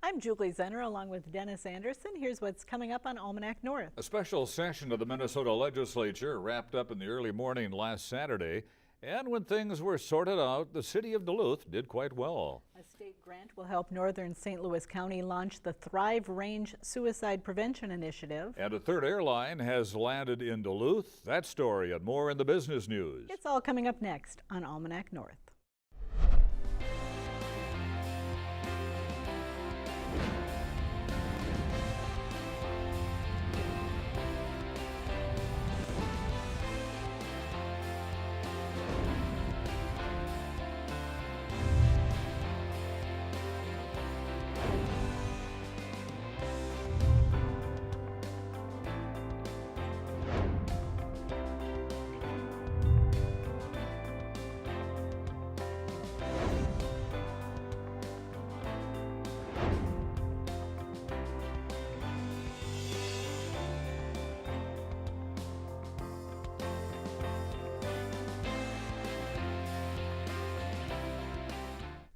I'm Julie Zenner along with Dennis Anderson. Here's what's coming up on Almanac North. A special session of the Minnesota Legislature wrapped up in the early morning last Saturday. And when things were sorted out, the city of Duluth did quite well. A state grant will help northern St. Louis County launch the Thrive Range Suicide Prevention Initiative. And a third airline has landed in Duluth. That story and more in the business news. It's all coming up next on Almanac North.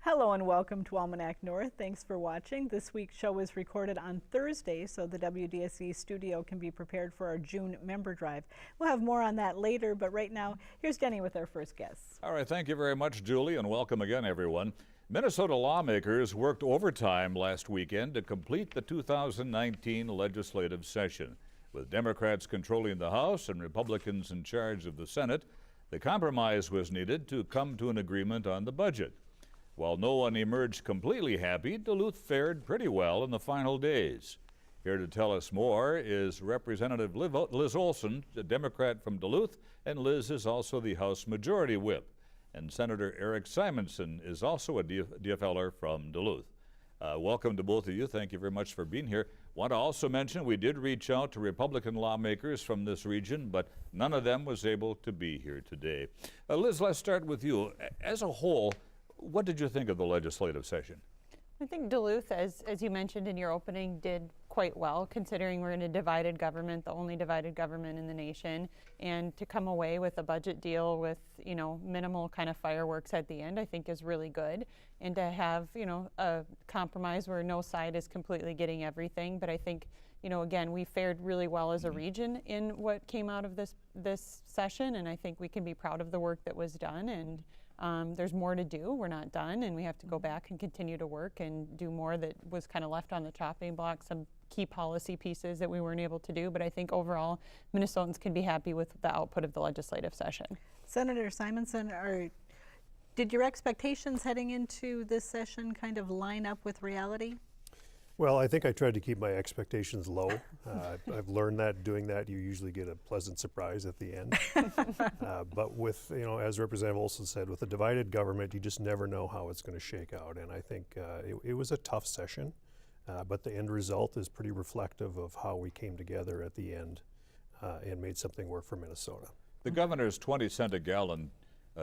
Hello and welcome to Almanac North. Thanks for watching. This week's show was recorded on Thursday, so the WDSE studio can be prepared for our June member drive. We'll have more on that later, but right now, here's Jenny with our first guests. All right, thank you very much, Julie, and welcome again, everyone. Minnesota lawmakers worked overtime last weekend to complete the 2019 legislative session. With Democrats controlling the House and Republicans in charge of the Senate, the compromise was needed to come to an agreement on the budget. While no one emerged completely happy, Duluth fared pretty well in the final days. Here to tell us more is Representative Liz Olson, a Democrat from Duluth, and Liz is also the House Majority Whip. And Senator Erik Simonson is also a DFLer from Duluth. Welcome to both of you. Thank you very much for being here. Want to also mention we did reach out to Republican lawmakers from this region, but none of them was able to be here today. Liz, let's start with you. As a whole, what did you think of the legislative session? I think Duluth, as you mentioned in your opening, did quite well, considering we're in a divided government, the only divided government in the nation. And to come away with a budget deal with, minimal kind of fireworks at the end, I think is really good. And to have, a compromise where no side is completely getting everything. But I think, again, we fared really well as a region in what came out of this session. And I think we can be proud of the work that was done. And there's more to do. We're not done, and we have to go back and continue to work and do more that was kind of left on the chopping block, some key policy pieces that we weren't able to do. But I think overall, Minnesotans can be happy with the output of the legislative session. Senator Simonson, did your expectations heading into this session kind of line up with reality? Well, I think I tried to keep my expectations low. I've learned that doing that, you usually get a pleasant surprise at the end. But with, as Representative Olson said, with a divided government, you just never know how it's going to shake out. And I think it was a tough session, but the end result is pretty reflective of how we came together at the end and made something work for Minnesota. The governor's 20-cent a gallon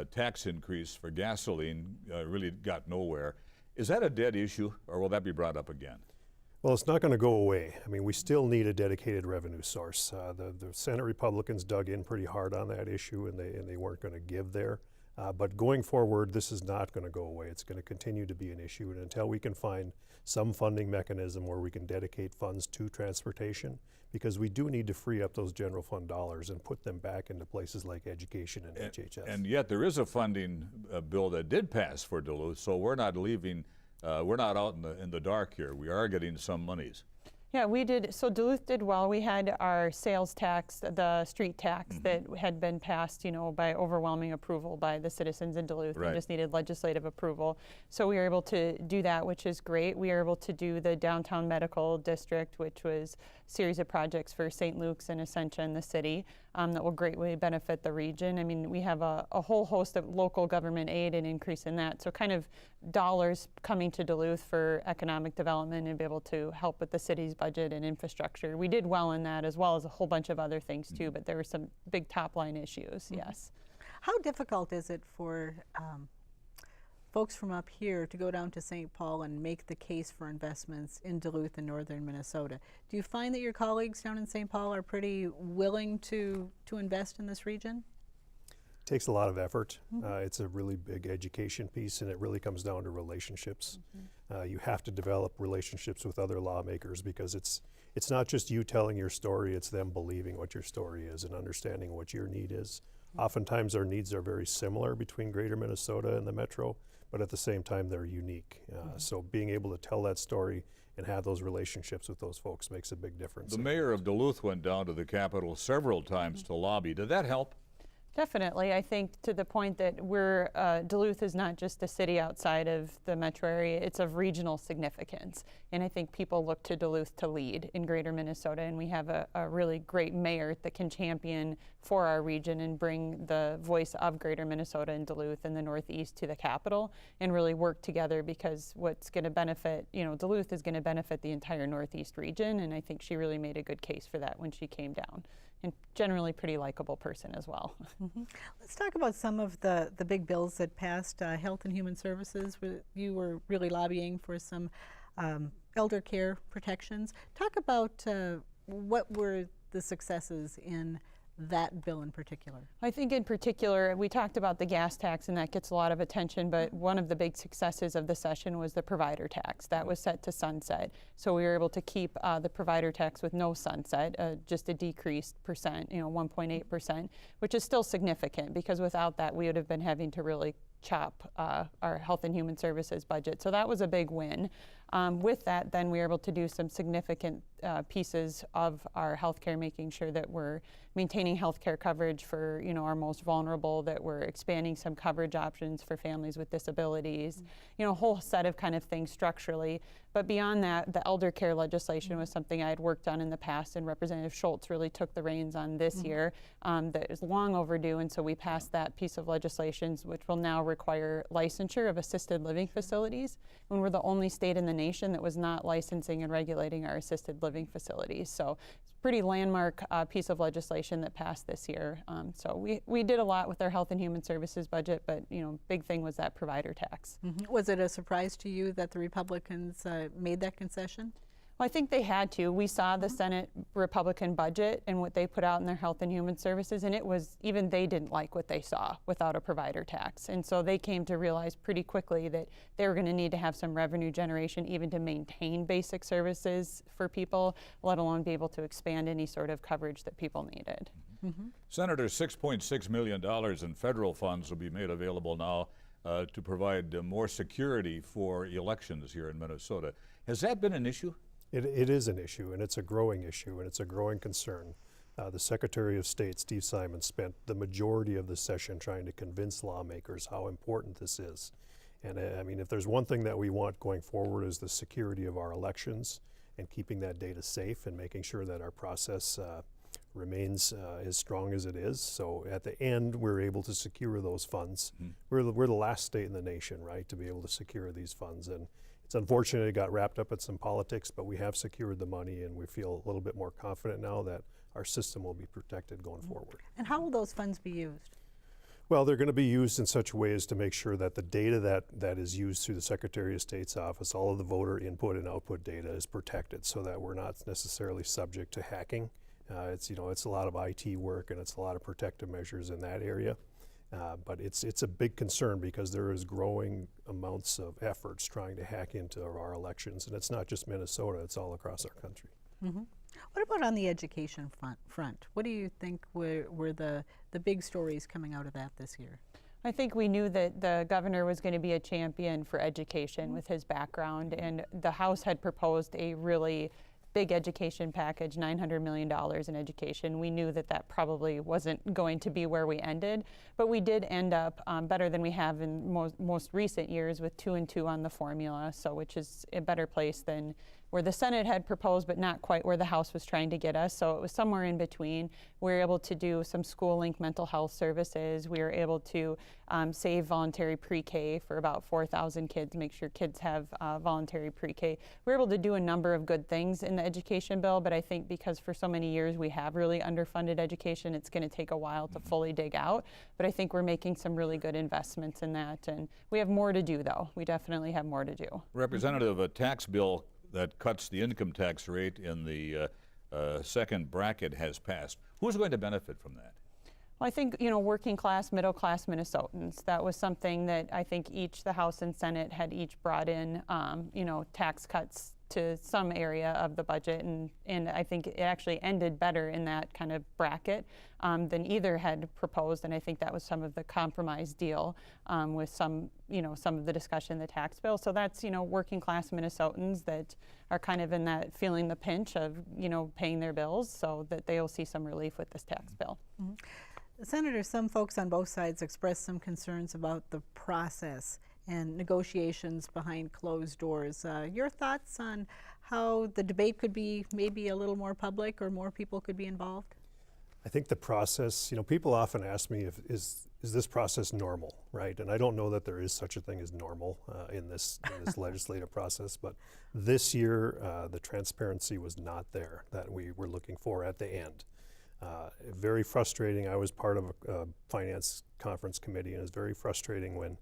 tax increase for gasoline really got nowhere. Is that a dead issue, or will that be brought up again? Well, it's not going to go away. I mean, we still need a dedicated revenue source. The Senate Republicans dug in pretty hard on that issue, and they weren't going to give there. But going forward, this is not going to go away. It's going to continue to be an issue, and until we can find some funding mechanism where we can dedicate funds to transportation, because we do need to free up those general fund dollars and put them back into places like education and HHS. And yet there is a funding bill that did pass for Duluth, so we're not leaving. We're not out in the dark here. We are getting some monies. Yeah, we did. So Duluth did well. We had our sales tax, the street tax that had been passed, by overwhelming approval by the citizens in Duluth. Right. We just needed legislative approval. So we were able to do that, which is great. We were able to do the downtown medical district, which was a series of projects for St. Luke's and Ascension, the city, that will greatly benefit the region. I mean, we have a whole host of local government aid and increase in that. So kind of dollars coming to Duluth for economic development and be able to help with the city's budget and infrastructure. We did well in that, as well as a whole bunch of other things too, but there were some big top line issues, yes. How difficult is it for folks from up here to go down to St. Paul and make the case for investments in Duluth and northern Minnesota? Do you find that your colleagues down in St. Paul are pretty willing to invest in this region? Takes a lot of effort. It's a really big education piece, and it really comes down to relationships. You have to develop relationships with other lawmakers, because it's not just you telling your story, it's them believing what your story is and understanding what your need is. Oftentimes our needs are very similar between Greater Minnesota and the Metro, but at the same time they're unique. So being able to tell that story and have those relationships with those folks makes a big difference. The mayor of Duluth went down to the Capitol several times to lobby. Did that help? Definitely. I think to the point that Duluth is not just a city outside of the metro area, it's of regional significance. And I think people look to Duluth to lead in Greater Minnesota, and we have a really great mayor that can champion for our region and bring the voice of Greater Minnesota and Duluth and the Northeast to the Capitol and really work together, because what's going to benefit, Duluth is going to benefit the entire Northeast region, and I think she really made a good case for that when she came down. And generally pretty likable person as well. Let's talk about some of the big bills that passed. Health and Human Services, you were really lobbying for some elder care protections. Talk about what were the successes in that bill in particular? I think in particular, we talked about the gas tax, and that gets a lot of attention, but one of the big successes of the session was the provider tax. That was set to sunset. So we were able to keep the provider tax with no sunset, just a decreased percent, 1.8%, which is still significant, because without that we would have been having to really chop our Health and Human Services budget. So that was a big win. With that, then we were able to do some significant pieces of our healthcare, making sure that we're maintaining healthcare coverage for our most vulnerable, that we're expanding some coverage options for families with disabilities, a whole set of kind of things structurally. But beyond that, the elder care legislation was something I had worked on in the past, and Representative Schultz really took the reins on this year. That is long overdue, and so we passed that piece of legislation, which will now require licensure of assisted living facilities, when we're the only state in the nation that was not licensing and regulating our assisted living facilities. So it's a pretty landmark piece of legislation that passed this year. So we did a lot with our Health and Human Services budget, but big thing was that provider tax. Was it a surprise to you that the Republicans made that concession? Well, I think they had to. We saw the Senate Republican budget and what they put out in their Health and Human Services, and it was, even they didn't like what they saw without a provider tax. And so they came to realize pretty quickly that they were going to need to have some revenue generation even to maintain basic services for people, let alone be able to expand any sort of coverage that people needed. Senator, $6.6 million in federal funds will be made available now to provide more security for elections here in Minnesota. Has that been an issue? It is an issue, and it's a growing issue, and it's a growing concern. The Secretary of State, Steve Simonson, spent the majority of the session trying to convince lawmakers how important this is. And I mean, if there's one thing that we want going forward, is the security of our elections and keeping that data safe and making sure that our process remains as strong as it is. So at the end, we're able to secure those funds. We're the last state in the nation, right, to be able to secure these funds. And it's unfortunate it got wrapped up in some politics, but we have secured the money, and we feel a little bit more confident now that our system will be protected going forward. And how will those funds be used? Well, they're going to be used in such ways to make sure that the data that is used through the Secretary of State's office, all of the voter input and output data, is protected, so that we're not necessarily subject to hacking. It's a lot of IT work, and it's a lot of protective measures in that area. But it's a big concern, because there is growing amounts of efforts trying to hack into our elections, and it's not just Minnesota, it's all across our country. What about on the education front? What do you think were the big stories coming out of that this year? I think we knew that the governor was going to be a champion for education with his background, and the House had proposed a really big education package, $900 million in education. We knew that that probably wasn't going to be where we ended, but we did end up better than we have in most recent years, with 2 and 2 on the formula, so which is a better place than where the Senate had proposed, but not quite where the House was trying to get us. So it was somewhere in between. We were able to do some school-linked mental health services. We were able to save voluntary pre-K for about 4,000 kids, make sure kids have voluntary pre-K. We were able to do a number of good things in the education bill, but I think because for so many years we have really underfunded education, it's going to take a while to fully dig out. But I think we're making some really good investments in that, and we have more to do, though. We definitely have more to do. Representative, a tax bill that cuts the income tax rate in the second bracket has passed. Who's going to benefit from that? Well, I think, working class, middle class Minnesotans, that was something that I think the House and Senate had each brought in, tax cuts to some area of the budget, and I think it actually ended better in that kind of bracket than either had proposed, and I think that was some of the compromise deal with some of the discussion in the tax bill. So that's, working class Minnesotans that are kind of in that feeling the pinch of, paying their bills, so that they will see some relief with this tax bill. Mm-hmm. Senator, some folks on both sides expressed some concerns about the process and negotiations behind closed doors. Your thoughts on how the debate could be maybe a little more public or more people could be involved? I think the process, people often ask me is this process normal, right? And I don't know that there is such a thing as normal in this legislative process, but this year the transparency was not there that we were looking for at the end. Very frustrating. I was part of a finance conference committee, and it's very frustrating when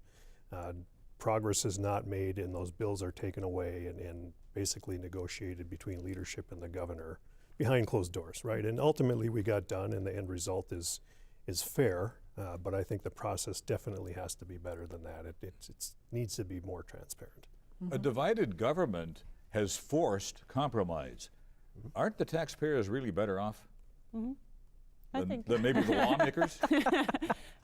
progress is not made and those bills are taken away and basically negotiated between leadership and the governor behind closed doors, right? And ultimately we got done, and the end result is fair, but I think the process definitely has to be better than that. It needs to be more transparent. A divided government has forced compromise. Aren't the taxpayers really better off? Than maybe the lawmakers?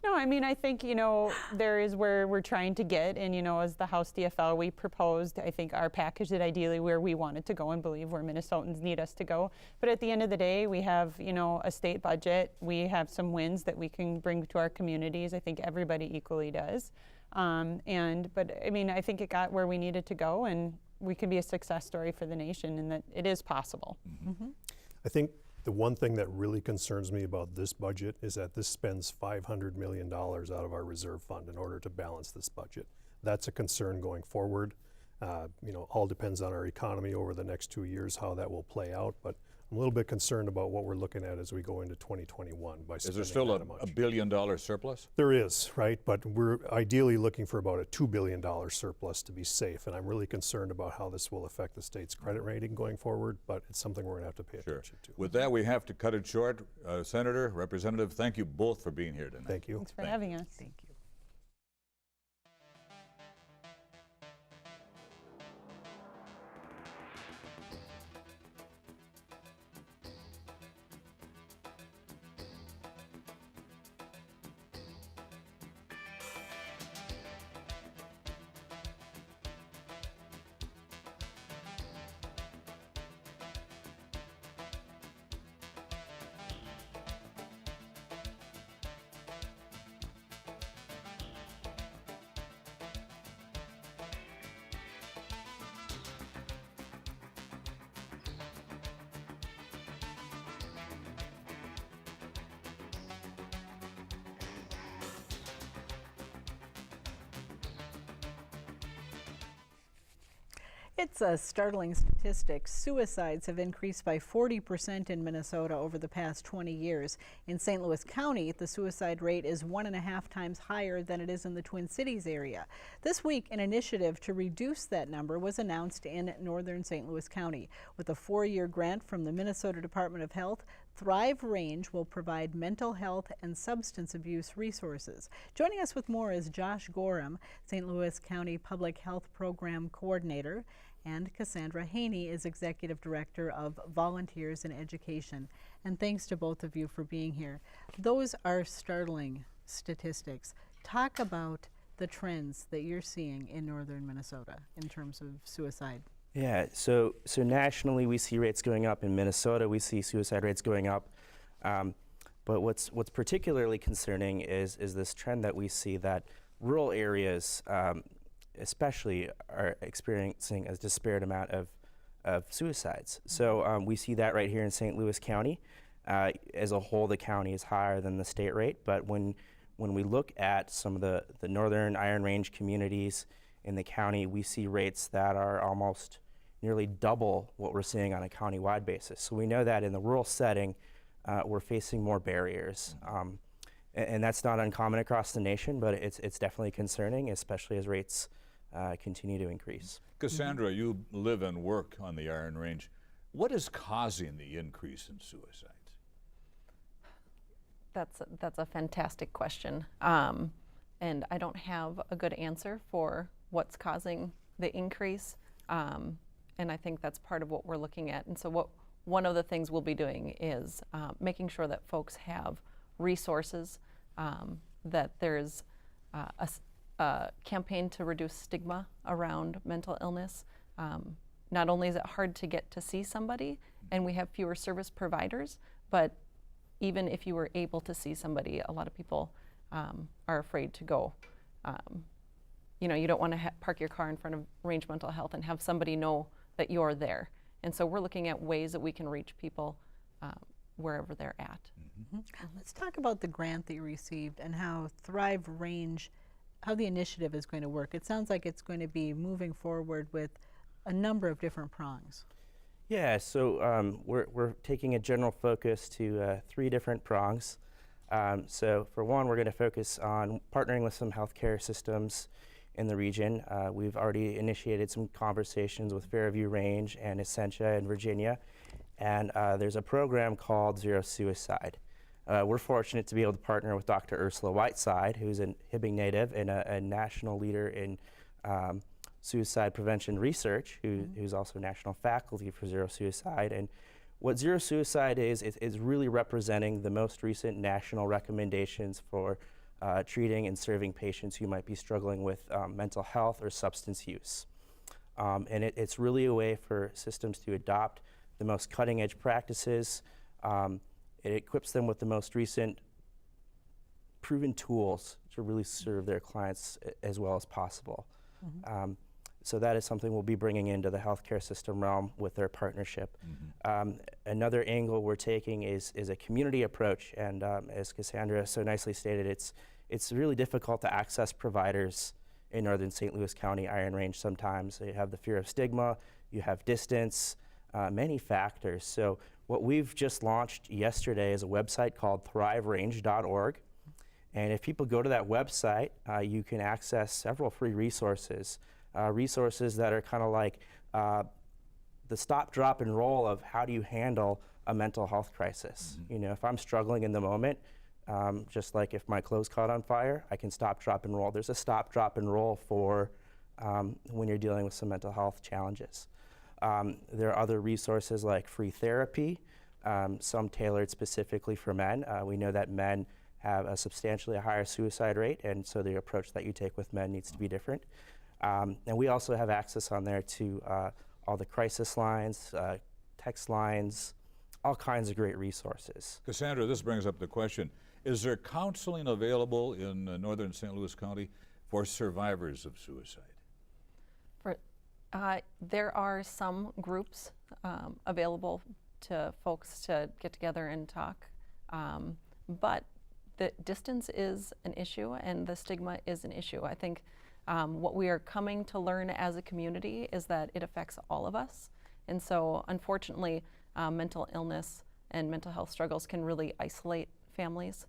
No, I mean, I think, there is where we're trying to get, and, as the House DFL, we proposed, I think, our package that ideally where we wanted to go and believe where Minnesotans need us to go. But at the end of the day, we have, a state budget. We have some wins that we can bring to our communities. I think everybody equally does. But I mean, I think it got where we needed to go, and we can be a success story for the nation, and that it is possible. I think the one thing that really concerns me about this budget is that this spends $500 million out of our reserve fund in order to balance this budget. That's a concern going forward. All depends on our economy over the next 2 years, how that will play out. But I'm a little bit concerned about what we're looking at as we go into 2021 by spending that much. Is there still a $1 billion surplus? There is, right? But we're ideally looking for about a $2 billion surplus to be safe. And I'm really concerned about how this will affect the state's credit rating going forward, but it's something we're going to have to pay attention to. With that, we have to cut it short. Senator, Representative, thank you both for being here tonight. Thank you. Thanks for having us. Thank you. It's a startling statistic. Suicides have increased by 40% in Minnesota over the past 20 years. In St. Louis County, the suicide rate is 1.5 times higher than it is in the Twin Cities area. This week, an initiative to reduce that number was announced in northern St. Louis County. With a 4-year grant from the Minnesota Department of Health, Thrive Range will provide mental health and substance abuse resources. Joining us with more is Josh Gorman, St. Louis County Public Health Program Coordinator, and Cassandra Hainey is Executive Director of Volunteers in Education. And thanks to both of you for being here. Those are startling statistics. Talk about the trends that you're seeing in northern Minnesota in terms of suicide. Yeah, so nationally we see rates going up. In Minnesota we see suicide rates going up. But what's particularly concerning is this trend that we see that rural areas especially are experiencing a disparate amount of suicides. So we see that right here in St. Louis County. As a whole, the county is higher than the state rate, but when we look at some of the northern Iron Range communities in the county, we see rates that are almost nearly double what we're seeing on a county-wide basis. So we know that in the rural setting, we're facing more barriers. And that's not uncommon across the nation, but it's definitely concerning, especially as rates continue to increase. Cassandra, you live and work on the Iron Range. What is causing the increase in suicides? That's a fantastic question, and I don't have a good answer for what's causing the increase, and I think that's part of what we're looking at. And so one of the things we'll be doing is making sure that folks have resources, that there's a campaign to reduce stigma around mental illness. Not only is it hard to get to see somebody, and we have fewer service providers, but even if you were able to see somebody, a lot of people are afraid to go. You don't want to park your car in front of Range Mental Health and have somebody know that you're there. And so we're looking at ways that we can reach people wherever they're at. Let's talk about the grant that you received and how Thrive Range, how the initiative is going to work. It sounds like it's going to be moving forward with a number of different prongs. Yeah, so we're taking a general focus to 3 different prongs. So for one, we're going to focus on partnering with some healthcare systems in the region. We've already initiated some conversations with Fairview Range and Essentia in Virginia, and there's a program called Zero Suicide. We're fortunate to be able to partner with Dr. Ursula Whiteside, who's a Hibbing native and a national leader in suicide prevention research, who's also national faculty for Zero Suicide. And what Zero Suicide is really representing the most recent national recommendations for treating and serving patients who might be struggling with mental health or substance use. And it's really a way for systems to adopt the most cutting edge practices. It equips them with the most recent proven tools to really serve their clients as well as possible. So that is something we'll be bringing into the healthcare system realm with their partnership. Another angle we're taking is a community approach, and as Cassandra so nicely stated, it's really difficult to access providers in northern St. Louis County, Iron Range sometimes. You have the fear of stigma, you have distance, many factors. So what we've just launched yesterday is a website called thriverange.org. And if people go to that website, you can access several free resources. Resources that are kind of like the stop, drop, and roll of how do you handle a mental health crisis. If I'm struggling in the moment, just like if my clothes caught on fire, I can stop, drop, and roll. There's a stop, drop, and roll for when you're dealing with some mental health challenges. There are other resources like free therapy, some tailored specifically for men. We know that men have a substantially higher suicide rate, and so the approach that you take with men needs to be different. And we also have access on there to all the crisis lines, text lines, all kinds of great resources. Cassandra, this brings up the question, is there counseling available in northern St. Louis County for survivors of suicide? There are some groups available to folks to get together and talk, but the distance is an issue and the stigma is an issue. I think what we are coming to learn as a community is that it affects all of us. And so unfortunately, mental illness and mental health struggles can really isolate families.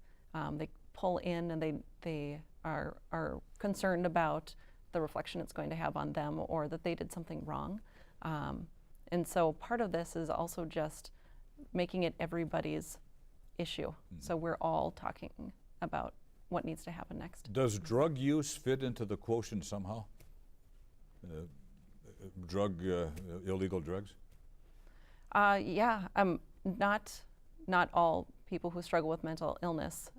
They pull in and they are concerned about the reflection it's going to have on them or that they did something wrong. And so part of this is also just making it everybody's issue. So we're all talking about what needs to happen next. Does drug use fit into the quotient somehow? Illegal drugs? Yeah, not all people who struggle with mental illness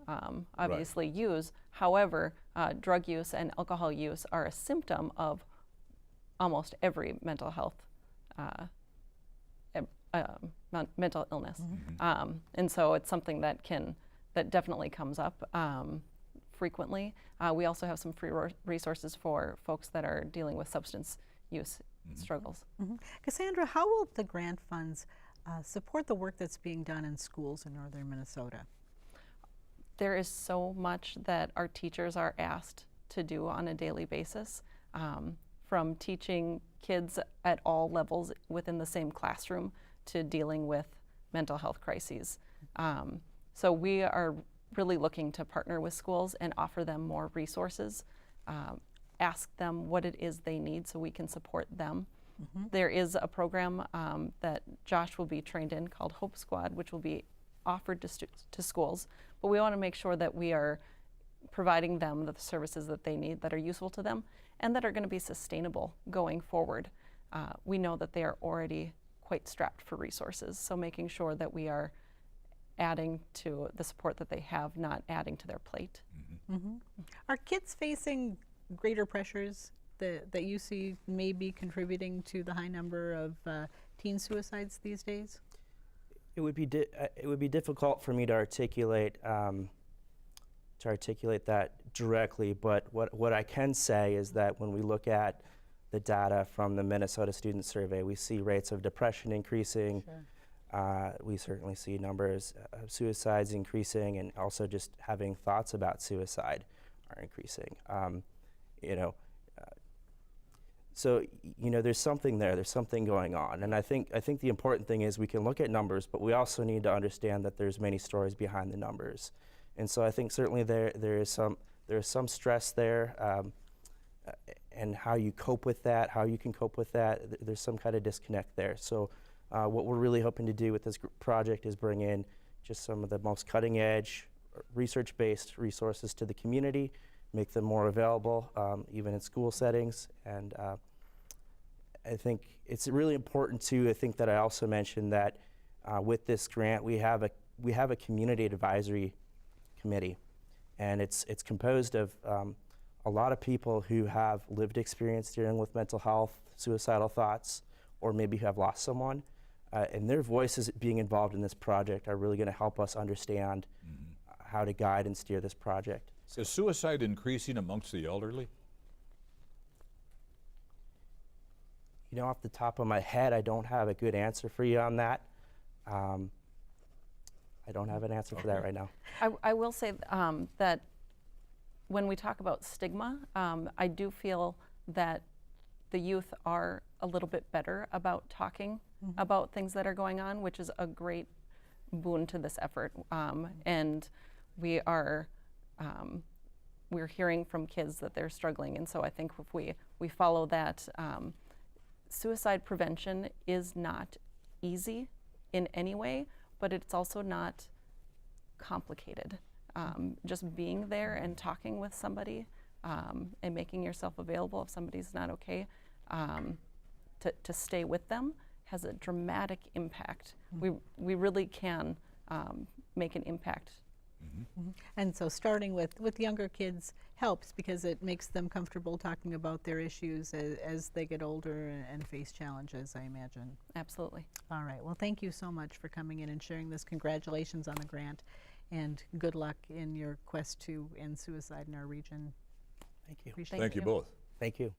obviously use. However, drug use and alcohol use are a symptom of almost every mental health mental illness. And so it's something that definitely comes up frequently. We also have some free resources for folks that are dealing with substance use struggles. Cassandra, how will the grant funds support the work that's being done in schools in northern Minnesota? There is so much that our teachers are asked to do on a daily basis, from teaching kids at all levels within the same classroom to dealing with mental health crises. So we are really looking to partner with schools and offer them more resources, ask them what it is they need so we can support them. There is a program that Josh will be trained in called Hope Squad, which will be offered to schools, but we want to make sure that we are providing them the services that they need that are useful to them and that are going to be sustainable going forward. We know that they are already quite strapped for resources, so making sure that we are adding to the support that they have, not adding to their plate. Are kids facing greater pressures that you see may be contributing to the high number of teen suicides these days? It would be difficult for me to articulate that directly, but what I can say is that when we look at the data from the Minnesota Student Survey, we see rates of depression increasing. Sure. We certainly see numbers of suicides increasing, and also just having thoughts about suicide are increasing. So there's something there. There's something going on, and I think the important thing is we can look at numbers, but we also need to understand that there's many stories behind the numbers, and so I think certainly there is some stress there, and how you cope with that, how you can cope with that. There's some kind of disconnect there. So what we're really hoping to do with this project is bring in just some of the most cutting-edge, research-based resources to the community, make them more available, even in school settings. And I think it's really important too. I think that I also mentioned that with this grant, we have a community advisory committee, and it's composed of a lot of people who have lived experience dealing with mental health, suicidal thoughts, or maybe have lost someone. And their voices being involved in this project are really going to help us understand how to guide and steer this project. Is suicide increasing amongst the elderly? Off the top of my head, I don't have a good answer for you on that. I don't have an answer for that right now. I will say that when we talk about stigma, I do feel that the youth are a little bit better about talking about things that are going on, which is a great boon to this effort. And we're hearing from kids that they're struggling, and so I think if we follow that, suicide prevention is not easy in any way, but it's also not complicated. Just being there and talking with somebody and making yourself available if somebody's not okay, to stay with them has a dramatic impact. We really can make an impact. And so starting with younger kids helps because it makes them comfortable talking about their issues as they get older and face challenges, I imagine. Absolutely. All right. Well, thank you so much for coming in and sharing this. Congratulations on the grant, and good luck in your quest to end suicide in our region. Thank you. Appreciate Thank you both. Thank you.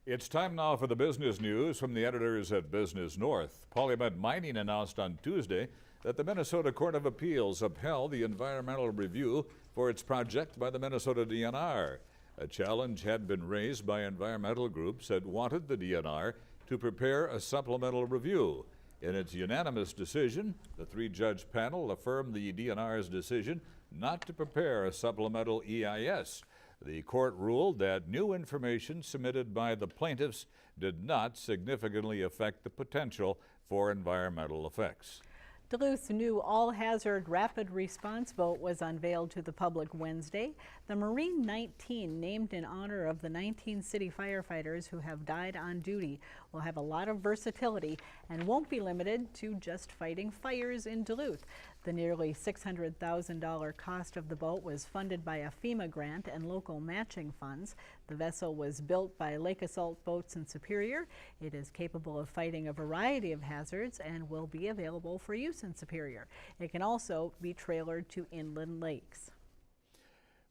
It's time now for the business news from the editors at Business North. Polymet Mining announced on Tuesday that the Minnesota Court of Appeals upheld the environmental review for its project by the Minnesota DNR. A challenge had been raised by environmental groups that wanted the DNR to prepare a supplemental review. In its unanimous decision, the three-judge panel affirmed the DNR's decision not to prepare a supplemental EIS. The court ruled that new information submitted by the plaintiffs did not significantly affect the potential for environmental effects. Duluth's new all-hazard rapid response boat was unveiled to the public Wednesday. The Marine 19, named in honor of the 19 city firefighters who have died on duty, will have a lot of versatility and won't be limited to just fighting fires in Duluth. The nearly $600,000 cost of the boat was funded by a FEMA grant and local matching funds. The vessel was built by Lake Assault Boats in Superior. It is capable of fighting a variety of hazards and will be available for use in Superior. It can also be trailered to inland lakes.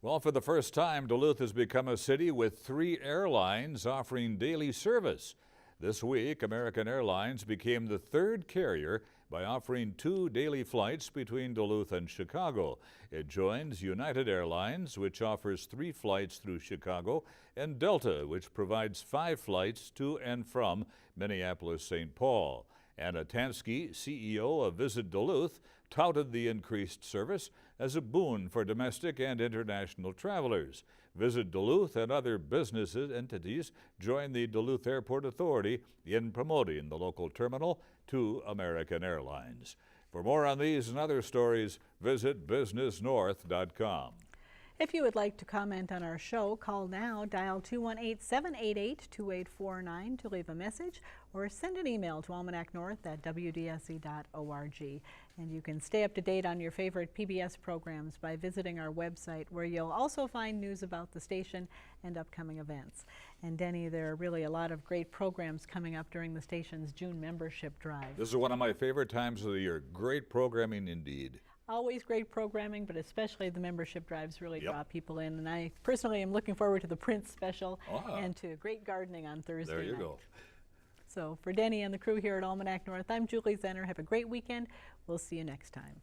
Well, for the first time, Duluth has become a city with 3 airlines offering daily service. This week, American Airlines became the 3rd carrier by offering 2 daily flights between Duluth and Chicago. It joins United Airlines, which offers 3 flights through Chicago, and Delta, which provides 5 flights to and from Minneapolis-St. Paul. Anna Tansky, CEO of Visit Duluth, touted the increased service as a boon for domestic and international travelers. Visit Duluth and other business entities join the Duluth Airport Authority in promoting the local terminal to American Airlines. For more on these and other stories, visit businessnorth.com. If you would like to comment on our show, call now, dial 218-788-2849 to leave a message, or send an email to almanacnorth@wdse.org. And you can stay up to date on your favorite PBS programs by visiting our website, where you'll also find news about the station and upcoming events. And Denny, there are really a lot of great programs coming up during the station's June membership drive. This is one of my favorite times of the year. Great programming indeed. Always great programming, but especially the membership drives really draw people in. And I personally am looking forward to the Prince special and to great gardening on Thursday There you night. go. So for Denny and the crew here at Almanac North, I'm Julie Zenner. Have a great weekend. We'll see you next time.